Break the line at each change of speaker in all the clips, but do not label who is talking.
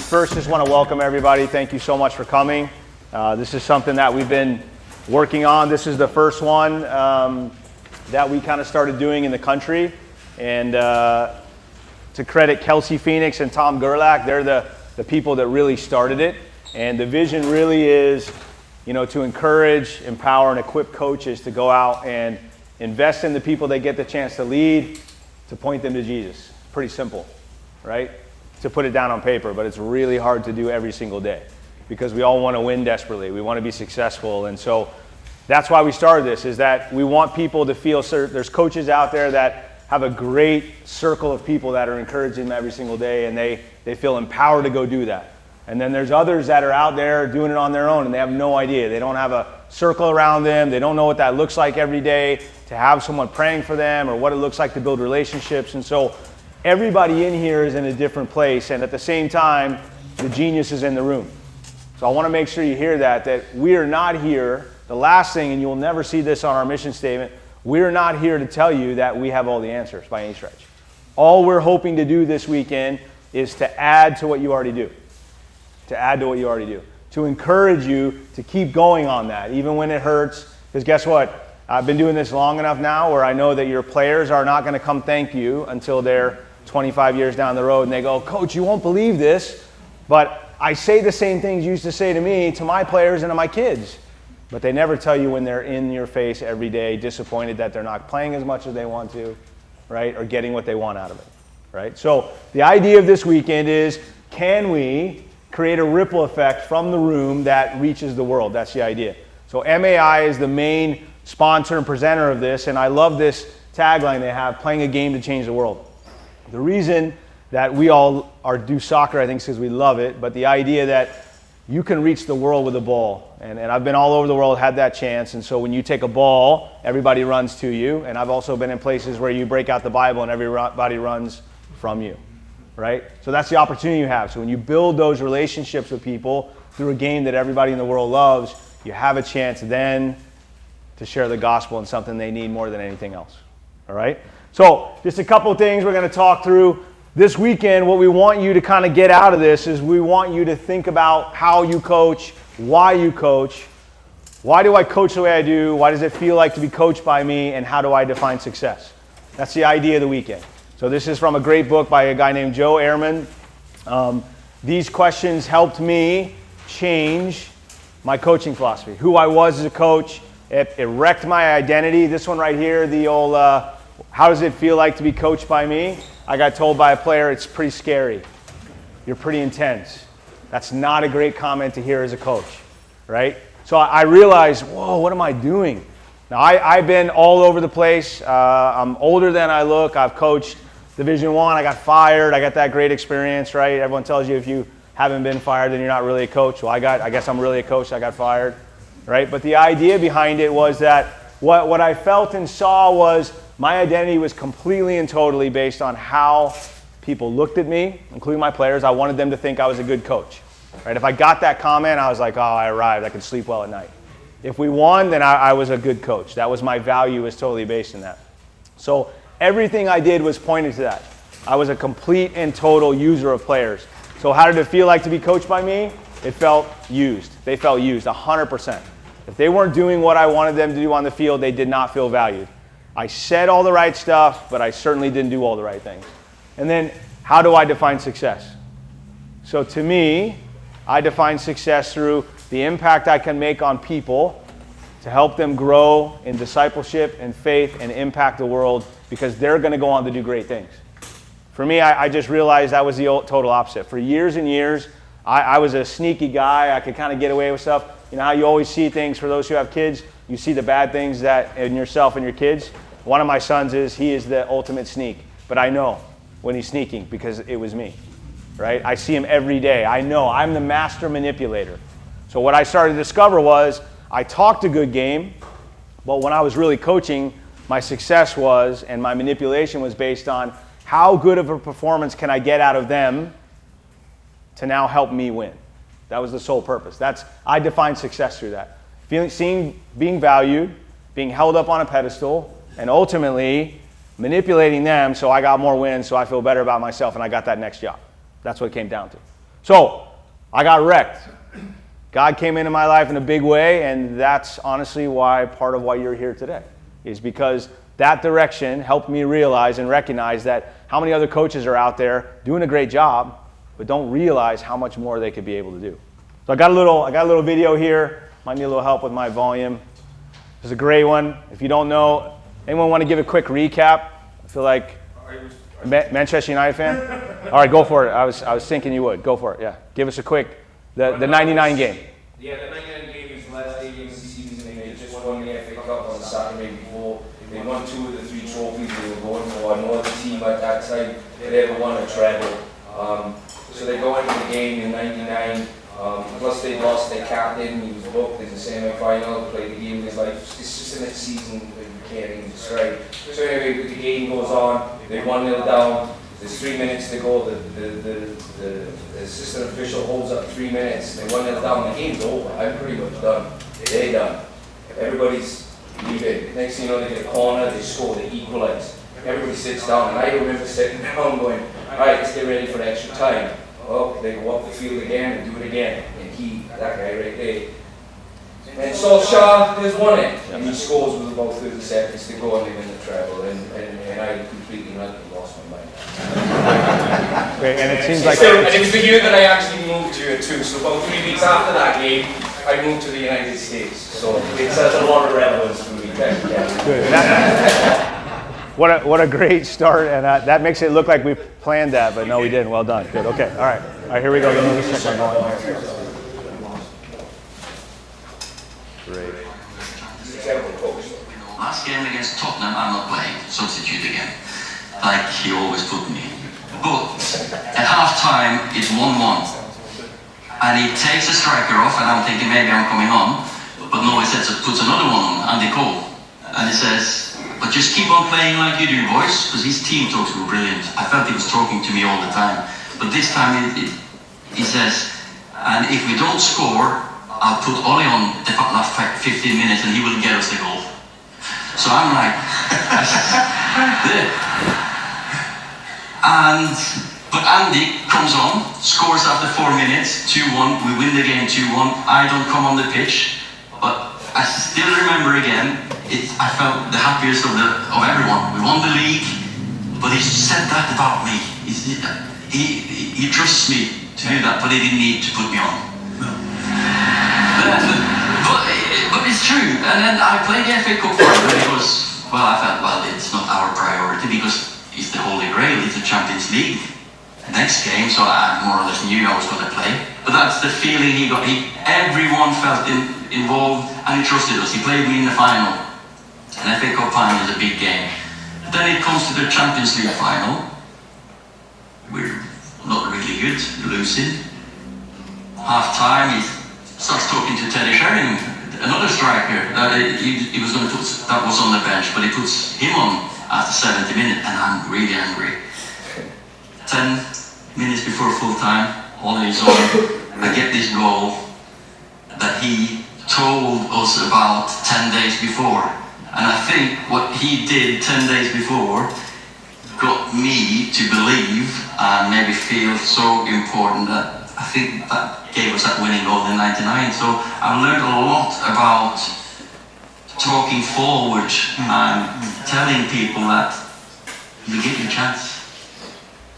First, just want to welcome everybody. Thank you so much for coming. This is something that we've been working on. This is the first one that we kind of started doing in the country. And to credit Kelsey Phoenix and Tom Gerlach, they're the people that really started it. And the vision really is, to encourage, empower, and equip coaches to go out and invest in the people they get the chance to lead, to point them to Jesus. Pretty simple, right? To put it down on paper, but it's really hard to do every single day because we all want to win desperately. We want to be successful. And so that's why we started this, is that we want people to feel there's coaches out there that have a great circle of people that are encouraging them every single day, and they feel empowered to go do that. And then there's others that are out there doing it on their own, and they have no idea. They don't have a circle around them. They don't know what that looks like every day, to have someone praying for them, or what it looks like to build relationships. And so everybody in here is in a different place, and at the same time, the genius is in the room. So I want to make sure you hear that we are not here, the last thing, and you will never see this on our mission statement, we're not here to tell you that we have all the answers by any stretch. All we're hoping to do this weekend is to add to what you already do. To encourage you to keep going on that, even when it hurts, because guess what? I've been doing this long enough now where I know that your players are not going to come thank you until they're 25 years down the road and they go, "Coach, you won't believe this, but I say the same things you used to say to me, to my players and to my kids." But they never tell you when they're in your face every day, disappointed that they're not playing as much as they want to, right? Or getting what they want out of it, right? So the idea of this weekend is, can we create a ripple effect from the room that reaches the world? That's the idea. So MAI is the main sponsor and presenter of this, and I love this tagline they have, playing a game to change the world. The reason that we all do soccer, I think, is because we love it, but the idea that you can reach the world with a ball. And I've been all over the world, had that chance, and so when you take a ball, everybody runs to you, and I've also been in places where you break out the Bible and everybody runs from you, right? So that's the opportunity you have. So when you build those relationships with people through a game that everybody in the world loves, you have a chance then to share the gospel and something they need more than anything else, all right? So just a couple of things we're going to talk through. This weekend, what we want you to kind of get out of this is we want you to think about how you coach, why you coach, why do I coach the way I do, why does it feel like to be coached by me, and how do I define success? That's the idea of the weekend. So this is from a great book by a guy named Joe Ehrman. These questions helped me change my coaching philosophy, who I was as a coach. It wrecked my identity. This one right here, the old, how does it feel like to be coached by me? I got told by a player, it's pretty scary. You're pretty intense. That's not a great comment to hear as a coach, right? So I realized, whoa, what am I doing? Now, I've been all over the place. I'm older than I look. I've coached Division I. I got fired. I got that great experience, right? Everyone tells you if you haven't been fired, then you're not really a coach. Well, I guess I'm really a coach. I got fired. Right? But the idea behind it was that what I felt and saw was my identity was completely and totally based on how people looked at me, including my players. I wanted them to think I was a good coach. Right? If I got that comment, I was like, oh, I arrived. I could sleep well at night. If we won, then I was a good coach. That was my value, was totally based in that. So everything I did was pointed to that. I was a complete and total user of players. So how did it feel like to be coached by me? It felt used. They felt used 100%. If they weren't doing what I wanted them to do on the field, they did not feel valued. I said all the right stuff, but I certainly didn't do all the right things. And then, how do I define success? So to me, I define success through the impact I can make on people to help them grow in discipleship and faith and impact the world, because they're going to go on to do great things. For me, I just realized that was the total opposite. For years and years, I was a sneaky guy. I could kind of get away with stuff. You know how you always see things, for those who have kids, you see the bad things that in yourself and your kids. One of my sons he is the ultimate sneak, but I know when he's sneaking because it was me, right? I see him every day. I know I'm the master manipulator. So what I started to discover was I talked a good game, but when I was really coaching, my success was, and my manipulation was based on how good of a performance can I get out of them to now help me win. That was the sole purpose. I define success through that. Being valued, being held up on a pedestal, and ultimately manipulating them so I got more wins, so I feel better about myself and I got that next job. That's what it came down to. So I got wrecked. God came into my life in a big way, and that's honestly part of why you're here today, is because that direction helped me realize and recognize that how many other coaches are out there doing a great job, but don't realize how much more they could be able to do. So I got a little video here. Might need a little help with my volume. It's a great one. If you don't know, anyone want to give a quick recap? I feel like Manchester United fan. All right, go for it. I was thinking you would. Go for it. Yeah, give us a quick the 99 game.
Yeah, the 99 game is the last day of the season. They just won the FA Cup on the Saturday before. They won 2 of the 3 trophies they were going for. No other team at that time had ever won a treble. So they go into the game in 99. Plus they lost their captain. He was booked in the semi-final. Played the game of his life. It's just a season that you can't even describe. So anyway, the game goes on. They 1-0 down. There's 3 minutes to go. The assistant official holds up 3 minutes. They 1-0 down. The game's over. I'm pretty much done. They're done. Everybody's leaving. Next thing you know, they get a corner. They score. They equalize. Everybody sits down. And I remember sitting down going, all right, let's get ready for the extra time. Well, they go up the field again and do it again. And that guy right there. And Solskjaer has won it. And he scores with about 30 seconds to go and they win the treble. And I completely lost my mind.
Okay, and it seems like...
And it was the year that I actually moved here too. So about 3 weeks after that game, I moved to the United States. So it has a lot of relevance for me.
Good. What a great start, and that makes it look like we planned that, but no, we didn't. Well done. Good. Okay. All right. Here we go. Let me check my volume. Great.
Last game against Tottenham, I'm not playing. Substitute again, like he always put me. But at half time, it's 1-1, and he takes a striker off, and I'm thinking maybe I'm coming on, but no, he puts another one on, Andy Cole, and he says, but just keep on playing like you do, boys, because his team talks were brilliant. I felt he was talking to me all the time. But this time he says, and if we don't score, I'll put Ollie on the last 15 minutes and he will get us the goal. So I'm like, but Andy comes on, scores after 4 minutes, 2-1, we win the game 2-1. I don't come on the pitch, but I still remember again, I felt the happiest of everyone. We won the league, but he said that about me. He trusts me to do that, but he didn't need to put me on. But it's true. And then I played the FA Cup final, and it was, I felt, it's not our priority because it's the Holy Grail, it's the Champions League. Next game, so I more or less knew I was going to play. But that's the feeling he got. Everyone felt involved, and he trusted us. He played me in the final. An FA Cup final is a big game. Then it comes to the Champions League final. We're not really good, losing. Half time, he starts talking to Teddy Sheringham, another striker that he was going to put, that was on the bench, but he puts him on after 70 minutes, and I'm really angry. 10 minutes before full time, all is on. I get this goal that he told us about 10 days before. And I think what he did 10 days before got me to believe and maybe feel so important that I think that gave us that winning goal in 99. So I've learned a lot about talking forward and telling people that you get your chance.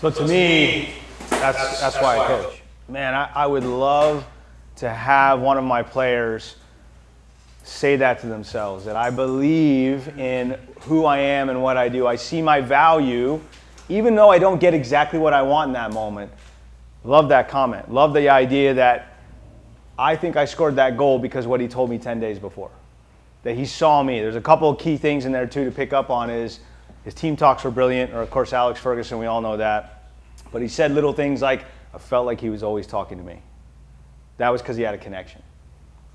So to me, that's why I coach. Man, I would love to have one of my players say that to themselves, that I believe in who I am and what I do. I see my value, even though I don't get exactly what I want in that moment. Love that comment. Love the idea that I think I scored that goal because of what he told me 10 days before. That he saw me. There's a couple of key things in there too to pick up on is his team talks were brilliant, or of course Alex Ferguson, we all know that. But he said little things like, I felt like he was always talking to me. That was because he had a connection.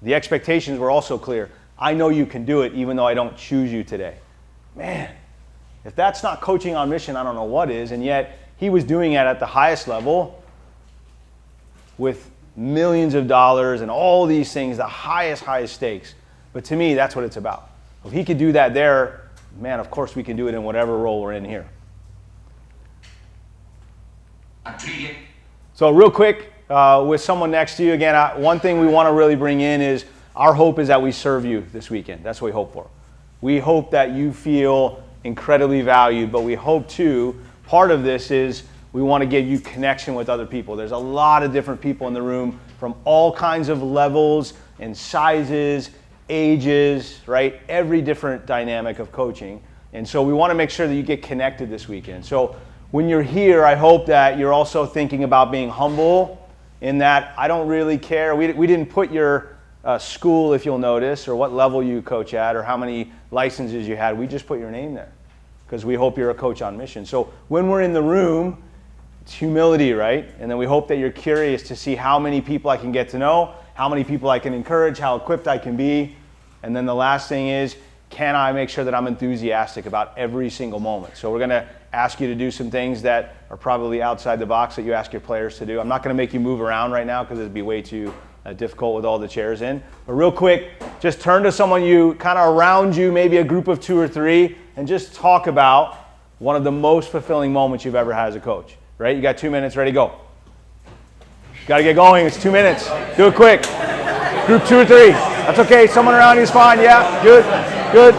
The expectations were also clear. I know you can do it even though I don't choose you today. Man, if that's not coaching on mission, I don't know what is. And yet he was doing it at the highest level with millions of dollars and all these things, the highest stakes. But to me, that's what it's about. If he could do that there, man, of course we can do it in whatever role we're in here. So real quick, with someone next to you, again, one thing we want to really bring in is our hope is that we serve you this weekend. That's what we hope for. We hope that you feel incredibly valued, but we hope too, part of this is we want to give you connection with other people. There's a lot of different people in the room from all kinds of levels and sizes, ages, right? Every different dynamic of coaching. And so we want to make sure that you get connected this weekend. So when you're here, I hope that you're also thinking about being humble in that I don't really care. We didn't put your school, if you'll notice, or what level you coach at, or how many licenses you had. We just put your name there because we hope you're a coach on mission. So when we're in the room, it's humility, right? And then we hope that you're curious to see how many people I can get to know, how many people I can encourage, how equipped I can be. And then the last thing is, can I make sure that I'm enthusiastic about every single moment? So we're going to ask you to do some things that are probably outside the box that you ask your players to do. I'm not going to make you move around right now because it'd be way too difficult with all the chairs in. But real quick, just turn to someone you kind of around you, maybe a group of 2 or 3, and just talk about one of the most fulfilling moments you've ever had as a coach. Right? You got 2 minutes, ready, go. Got to get going, it's 2 minutes. Do it quick. Group 2 or 3. That's okay, someone around you is fine, yeah, good, good.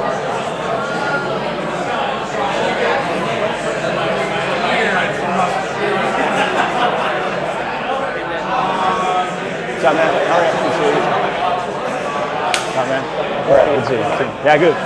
What's up, man? All right, good to see you. What's up, man? All right, good to see you. Yeah, good.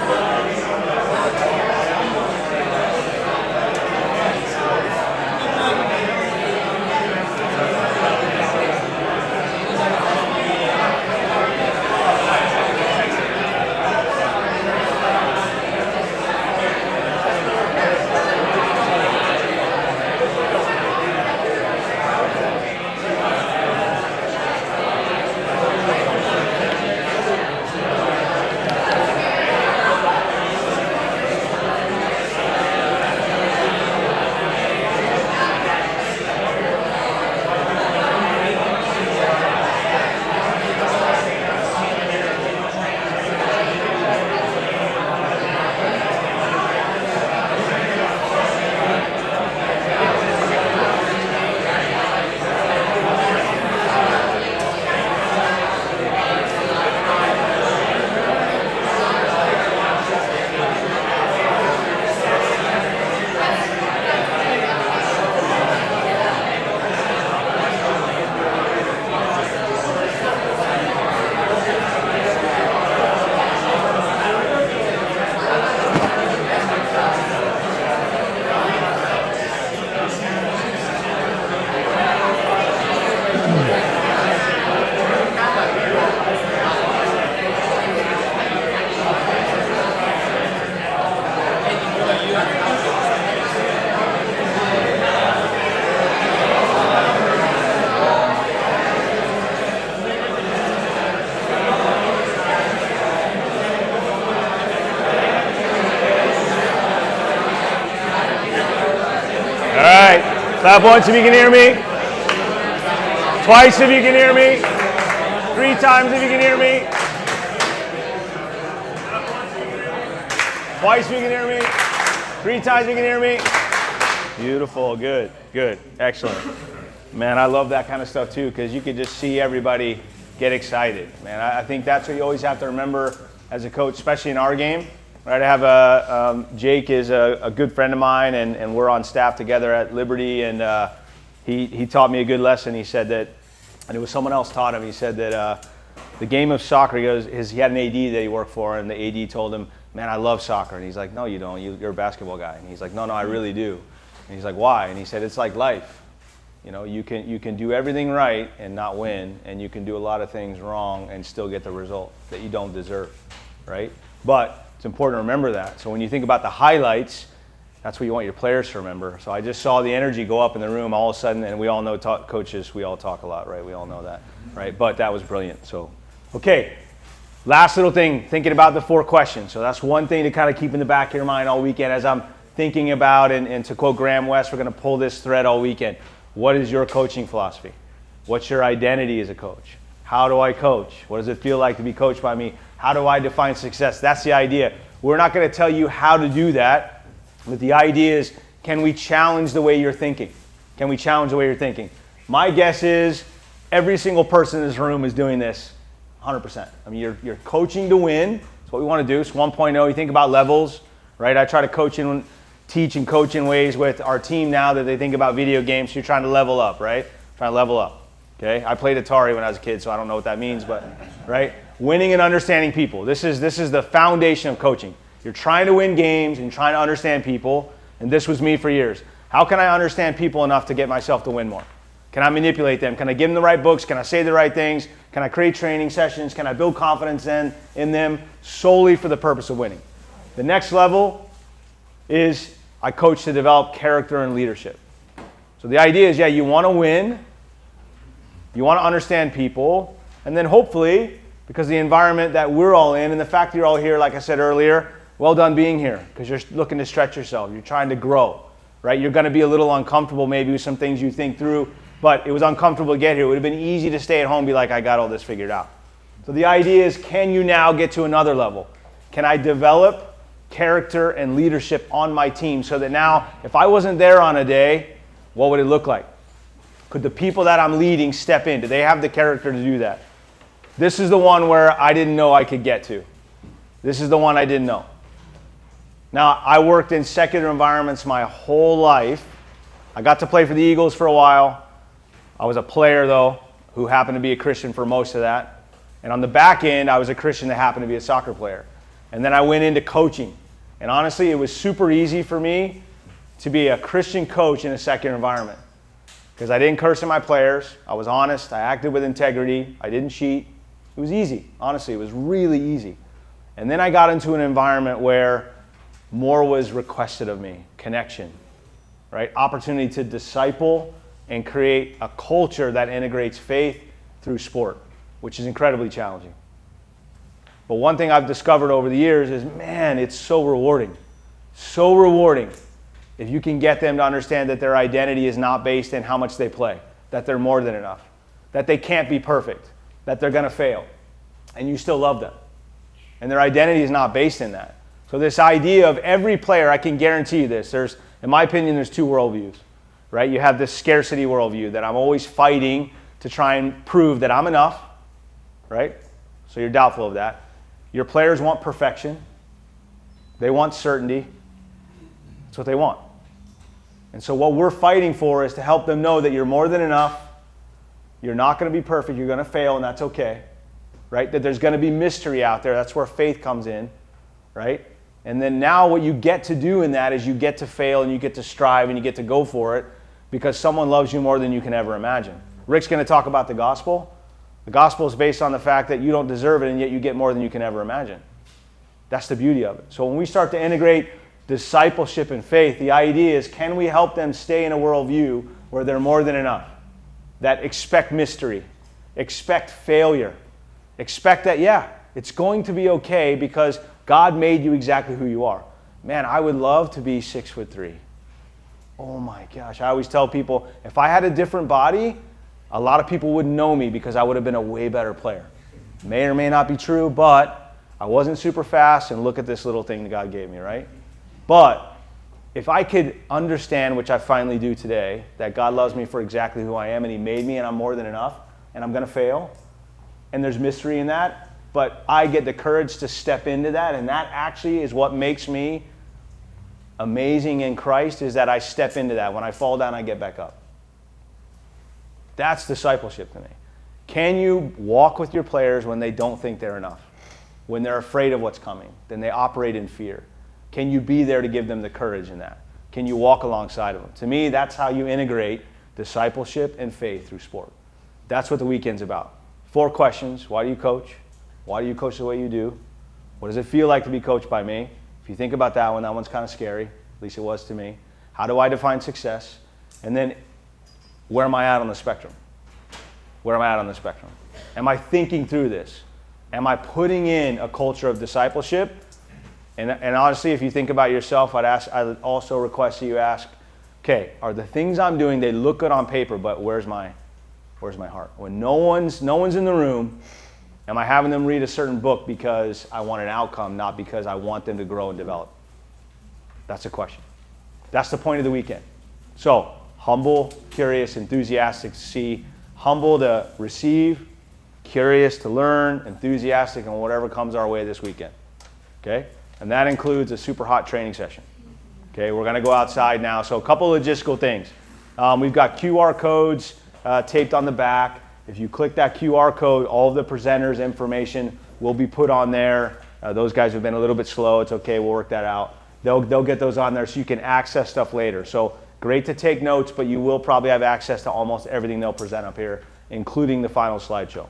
Clap once if you can hear me. Twice if you can hear me. 3 times if you can hear me. Twice if you can hear me. 3 times if you can hear me. Beautiful, good, good, excellent. Man, I love that kind of stuff too because you could just see everybody get excited. Man, I think that's what you always have to remember as a coach, especially in our game. Right, I have Jake is a good friend of mine, and we're on staff together at Liberty, and he taught me a good lesson. He said that, and it was someone else taught him, he said that the game of soccer, he had an AD that he worked for, and the AD told him, man, I love soccer. And he's like, no, you don't, you're a basketball guy. And he's like, no, I really do. And he's like, why? And he said, it's like life. You know, you can do everything right and not win, and you can do a lot of things wrong and still get the result that you don't deserve, right? But it's important to remember that. So when you think about the highlights, that's what you want your players to remember. So I just saw the energy go up in the room all of a sudden, and we all know coaches, we all talk a lot, right? We all know that, right? But that was brilliant. So, okay, last little thing, thinking about the 4 questions. So that's one thing to kind of keep in the back of your mind all weekend as I'm thinking about, and to quote Graham West, we're going to pull this thread all weekend. What is your coaching philosophy? What's your identity as a coach? How do I coach? What does it feel like to be coached by me? How do I define success? That's the idea. We're not going to tell you how to do that, but the idea is, can we challenge the way you're thinking? Can we challenge the way you're thinking? My guess is every single person in this room is doing this 100%. I mean, you're coaching to win. That's what we want to do. It's 1.0. You think about levels, right? I try to teach and coach in ways with our team now that they think about video games. So you're trying to level up, right? Trying to level up. Okay? I played Atari when I was a kid, so I don't know what that means, but right? Winning and understanding people. This is the foundation of coaching. You're trying to win games and trying to understand people, and this was me for years. How can I understand people enough to get myself to win more? Can I manipulate them? Can I give them the right books? Can I say the right things? Can I create training sessions? Can I build confidence in them solely for the purpose of winning? The next level is I coach to develop character and leadership. So the idea is, you want to win, you want to understand people, and then hopefully, because the environment that we're all in and the fact that you're all here, like I said earlier, well done being here, because you're looking to stretch yourself. You're trying to grow, right? You're going to be a little uncomfortable maybe with some things you think through, but it was uncomfortable to get here. It would have been easy to stay at home and be like, I got all this figured out. So the idea is, can you now get to another level? Can I develop character and leadership on my team so that now, if I wasn't there on a day, what would it look like? Could the people that I'm leading step in? Do they have the character to do that? This is the one where I didn't know I could get to. This is the one I didn't know. Now, I worked in secular environments my whole life. I got to play for the Eagles for a while. I was a player, though, who happened to be a Christian for most of that. And on the back end, I was a Christian that happened to be a soccer player. And then I went into coaching. And honestly, it was super easy for me to be a Christian coach in a secular environment. Because I didn't curse at my players. I was honest. I acted with integrity. I didn't cheat. It was easy. Honestly, it was really easy. And then I got into an environment where more was requested of me. Connection, right? Opportunity to disciple and create a culture that integrates faith through sport, which is incredibly challenging. But one thing I've discovered over the years is, man, it's so rewarding. So rewarding if you can get them to understand that their identity is not based in how much they play, that they're more than enough, that they can't be perfect, that they're going to fail, and you still love them. And their identity is not based in that. So this idea of every player, I can guarantee you this, in my opinion, there's two worldviews, right? You have this scarcity worldview that I'm always fighting to try and prove that I'm enough, right? So you're doubtful of that. Your players want perfection. They want certainty. That's what they want. And so what we're fighting for is to help them know that you're more than enough. You're not going to be perfect. You're going to fail, and that's okay, right? That there's going to be mystery out there. That's where faith comes in, right? And then now what you get to do in that is you get to fail and you get to strive and you get to go for it because someone loves you more than you can ever imagine. Rick's going to talk about the gospel. The gospel is based on the fact that you don't deserve it and yet you get more than you can ever imagine. That's the beauty of it. So when we start to integrate discipleship and faith, the idea is, can we help them stay in a worldview where they're more than enough? That expect mystery, expect failure, expect that, it's going to be okay because God made you exactly who you are. Man, I would love to be 6'3". Oh my gosh, I always tell people, if I had a different body, a lot of people wouldn't know me because I would have been a way better player. May or may not be true, but I wasn't super fast, and look at this little thing that God gave me, right? But if I could understand, which I finally do today, that God loves me for exactly who I am and He made me and I'm more than enough and I'm going to fail, and there's mystery in that, but I get the courage to step into that, and that actually is what makes me amazing in Christ, is that I step into that. When I fall down, I get back up. That's discipleship to me. Can you walk with your players when they don't think they're enough? When they're afraid of what's coming? Then they operate in fear. Can you be there to give them the courage in that? Can you walk alongside of them? To me, that's how you integrate discipleship and faith through sport. That's what the weekend's about. 4 questions. Why do you coach? Why do you coach the way you do? What does it feel like to be coached by me? If you think about that one's kind of scary. At least it was to me. How do I define success? And then, where am I at on the spectrum? Where am I at on the spectrum? Am I thinking through this? Am I putting in a culture of discipleship? And honestly, if you think about yourself, I'd also request that you ask, okay, are the things I'm doing, they look good on paper, but where's my heart? When no one's in the room, am I having them read a certain book because I want an outcome, not because I want them to grow and develop? That's a question. That's the point of the weekend. So, humble, curious, enthusiastic to see humble to receive, curious to learn, enthusiastic in whatever comes our way this weekend. Okay? And that includes a super hot training session. Okay, we're going to go outside now. So a couple of logistical things. We've got QR codes taped on the back. If you click that QR code, all of the presenters' information will be put on there. Those guys have been a little bit slow. It's okay. We'll work that out. They'll get those on there so you can access stuff later. So great to take notes, but you will probably have access to almost everything they'll present up here, including the final slideshow.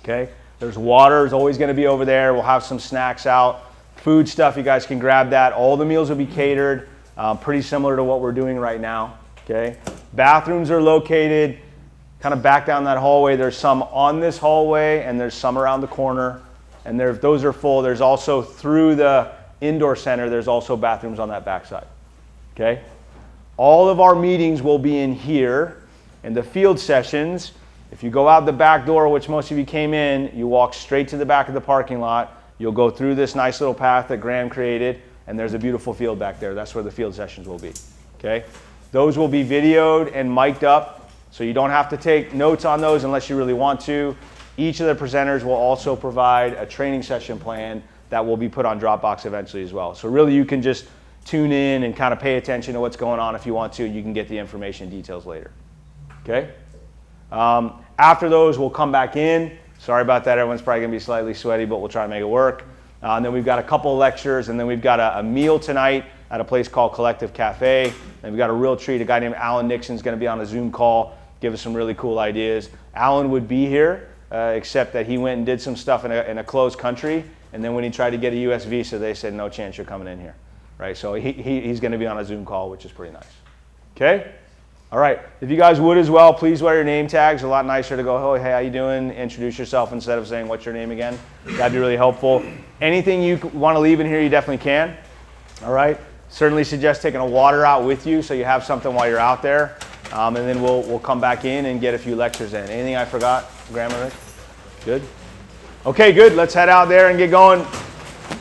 Okay? There's water. Is always going to be over there. We'll have some snacks out. Food stuff, you guys can grab that. All the meals will be catered, pretty similar to what we're doing right now. Okay? Bathrooms are located kind of back down that hallway. There's some on this hallway, and there's some around the corner. And those are full. There's also through the indoor center, there's also bathrooms on that backside. Okay? All of our meetings will be in here. And the field sessions, if you go out the back door, which most of you came in, you walk straight to the back of the parking lot. You'll go through this nice little path that Graham created, and there's a beautiful field back there. That's where the field sessions will be. Okay? Those will be videoed and mic'd up, so you don't have to take notes on those unless you really want to. Each of the presenters will also provide a training session plan that will be put on Dropbox eventually as well. So really you can just tune in and kind of pay attention to what's going on if you want to. You can get the information details later. Okay? After those, we'll come back in. Sorry about that. Everyone's probably going to be slightly sweaty, but we'll try to make it work. And then we've got a couple of lectures, and then we've got a meal tonight at a place called Collective Cafe. And we've got a real treat. A guy named Alan Nixon's going to be on a Zoom call, give us some really cool ideas. Alan would be here, except that he went and did some stuff in a closed country. And then when he tried to get a U.S. visa, they said, no chance you're coming in here. Right? So he's going to be on a Zoom call, which is pretty nice. Okay? All right, if you guys would as well, please wear your name tags. A lot nicer to go, oh, hey, how you doing? Introduce yourself instead of saying, what's your name again? That'd be really helpful. Anything you want to leave in here, you definitely can. All right, certainly suggest taking a water out with you so you have something while you're out there. And then we'll come back in and get a few lectures in. Anything I forgot, Graham or Rick? Good? Okay, good. Let's head out there and get going.